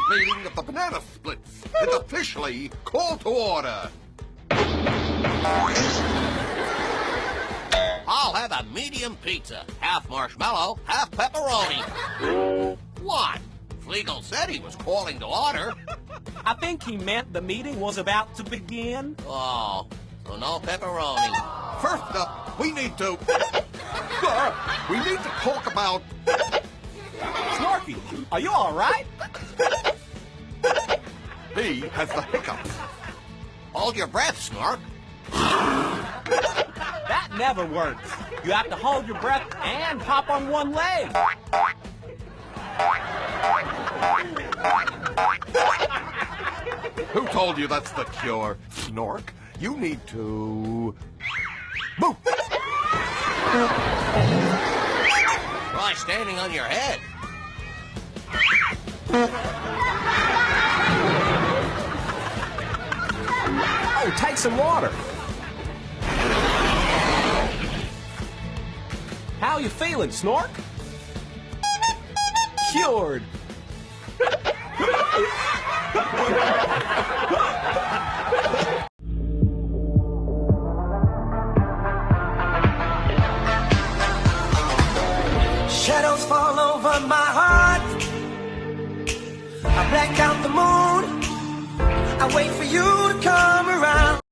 meeting of the Banana Splits. It's officially call to order. I'll have a medium pizza. Half marshmallow, half pepperoni. What? Flegel said he was calling to order. I think he meant the meeting was about to begin. Oh, so no pepperoni. First up, we need to talk about... Snorky, are you all right? He has the hiccups. Hold your breath, Snork. That never works. You have to hold your breath and hop on one leg. Who told you that's the cure? Snork, you need to... move! Try standing on your head. Oh, take some water. How you feeling, Snork? Cured. Shadows fall over my heart. I black out the moon. I wait for you to